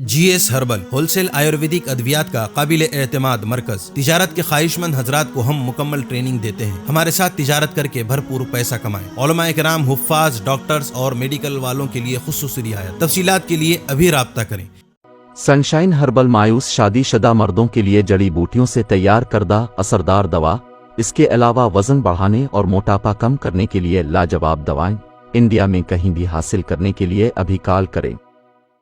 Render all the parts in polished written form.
GS herbal wholesale Ayurvedic अद्वियात का काबिल एतमाद मरकज। तिजारत के ख्वाहिशमंद हजरात को हम मुकम्मल ट्रेनिंग देते हैं। हमारे साथ तिजारत करके भरपूर पैसा कमाएं। उलमाए किराम, हुफ्फाज, डॉक्टर्स और मेडिकल वालों के लिए खुसूसी रियायत। तफसीलात के लिए अभी राब्ता करें। सनशाइन हर्बल मायूस शादीशुदा मर्दों के लिए जड़ी बूटियों से तैयार करदा असरदार दवा। इसके अलावा वजन बढ़ाने और मोटापा कम करने के लिए लाजवाब दवाएं इंडिया में कहीं भी हासिल करने के लिए अभी कॉल करें।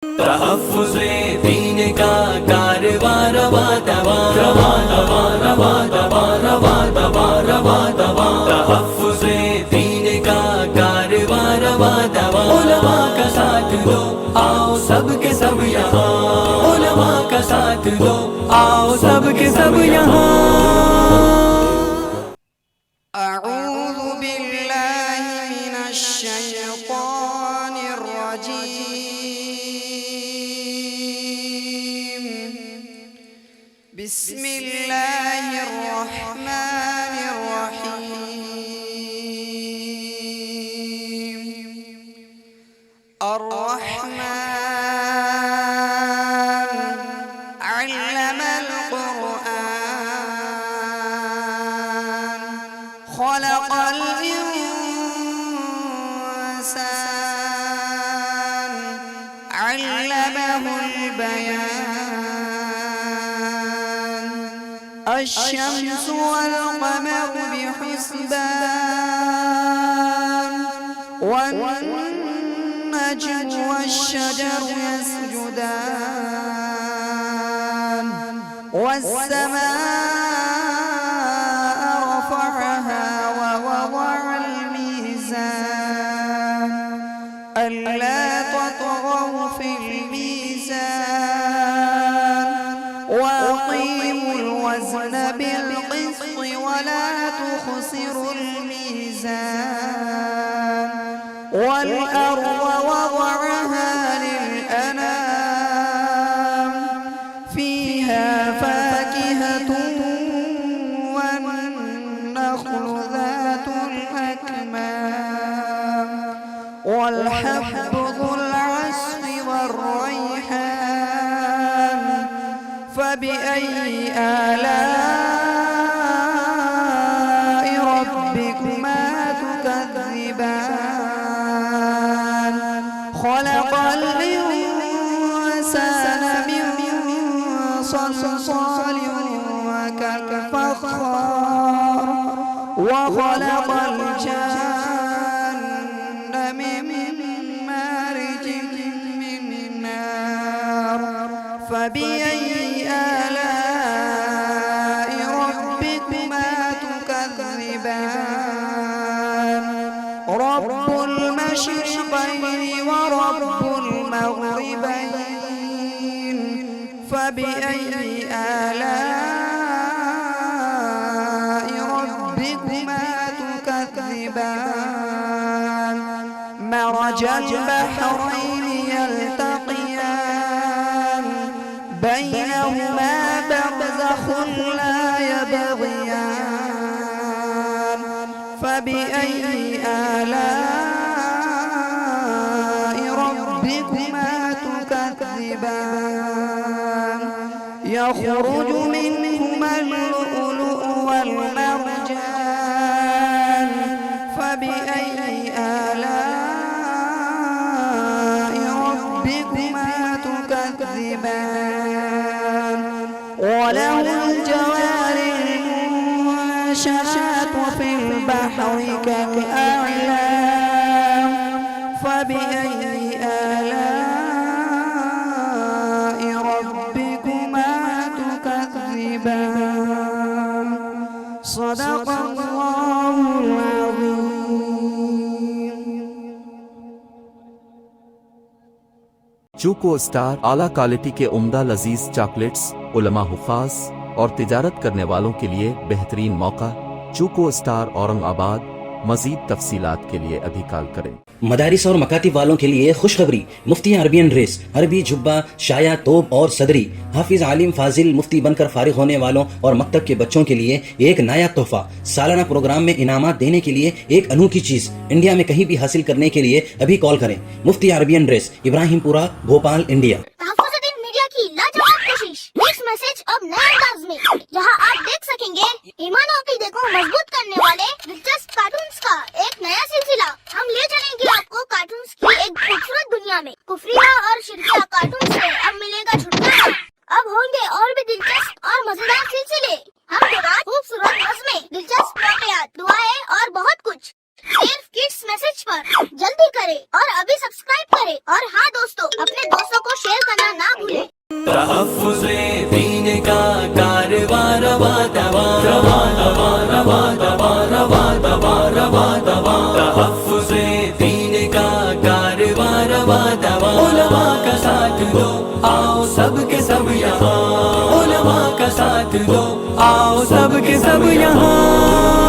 तहफ़्फ़ुज़े दीन का कारवां रवा दवा रवा दवा रवा दवा रवा दवा रवा दवा। तहफ़्फ़ुज़े दीन का कारवां रवा दवा। उलमा का साथ दो, आओ सबके सब यहाँ। उलमा का साथ दो, आओ सबके सब यहाँ। الشمس والقمر بحسبان والنجم والشجر يسجدان والسماء رفعها ووضع الميزان ألا تطغوا في الميزان وأقيموا الوزن بالقسط ولا تخسروا الميزان والأرض وضعها للأنام فيها فاكهة والنخل ذات الأكمام والحب ذو العصف والريحان فبأي آلاء ربكما تكذبان خلق الإنسان من صلصال كالفخار وخلق الجن من مارج من نار فبأي آلاء ربكما تكذبان رب المشرقين ورب المغربين فبأي آلاء ربكما تكذبان مرج البحرين يلتقيان بينهما برزخ لا يبغيان فبأي آلاء ربكما تكذبان يخرج منهما اللؤلؤ والمرجان فبأي آلاء ربكما تكذبان وله الجوار المنشآت في البحر كالأعلام فبأي آلاء ربكما تكذبان صدق الله العظيم. चूको स्टार आला क्वालिटी के उम्दा लजीज चॉकलेट्स उलमा हुफ़ाज और तिजारत करने वालों के लिए बेहतरीन मौका। चूको स्टार औरंगाबाद। मजीद तफसीलात के लिए अभी कॉल करें। मदारिस और मकातिब वालों के लिए खुशखबरी। मुफ्ती अरबियन ड्रेस, अरबी जुब्बा, शाया, तोब और सदरी। हाफिज आलिम फाजिल मुफ्ती बनकर फारिग होने वालों और मकतब के बच्चों के लिए एक नया तोहफा। सालाना प्रोग्राम में इनामात देने के लिए एक अनोखी चीज इंडिया में कहीं भी हासिल करने के लिए अभी कॉल करें। मुफ्ती अरबियन ड्रेस, इब्राहिमपुरा, भोपाल, इंडिया। ख्वाहिश मिक्स मैसेज अब नए अंदाज में, जहां आप देख सकेंगे ईमान और अकीदे को मजबूत करने वाले दिलचस्प कार्टून्स का एक नया सिलसिला। हम ले चलेंगे आपको कार्टून्स की एक खूबसूरत दुनिया में। कुफरिया और शिरकिया कार्टून से अब मिलेगा छुटकारा। अब होंगे और भी दिलचस्प और मजेदार सिलसिले। हम दुआ खूबसूरत नज़्में, दिलचस्प वाक़यात, दुआएं और बहुत कुछ सिर्फ किड्स मैसेज पर। जल्दी करें और अभी सब्सक्राइब करें। और हाँ दोस्तों, अपने दोस्तों को शेयर करना ना भूलें। तहफ़्फ़ुज़े दीन का कारवां रवा दवा, रवा दवा रवा दवा रवा दवा रवा दवा। तहफ़्फ़ुज़े दीन का कारवां रवा दवा। उलमा का साथ दो, आओ सब के सब यहाँ। उलमा का साथ दो, आओ सब के सब यहाँ।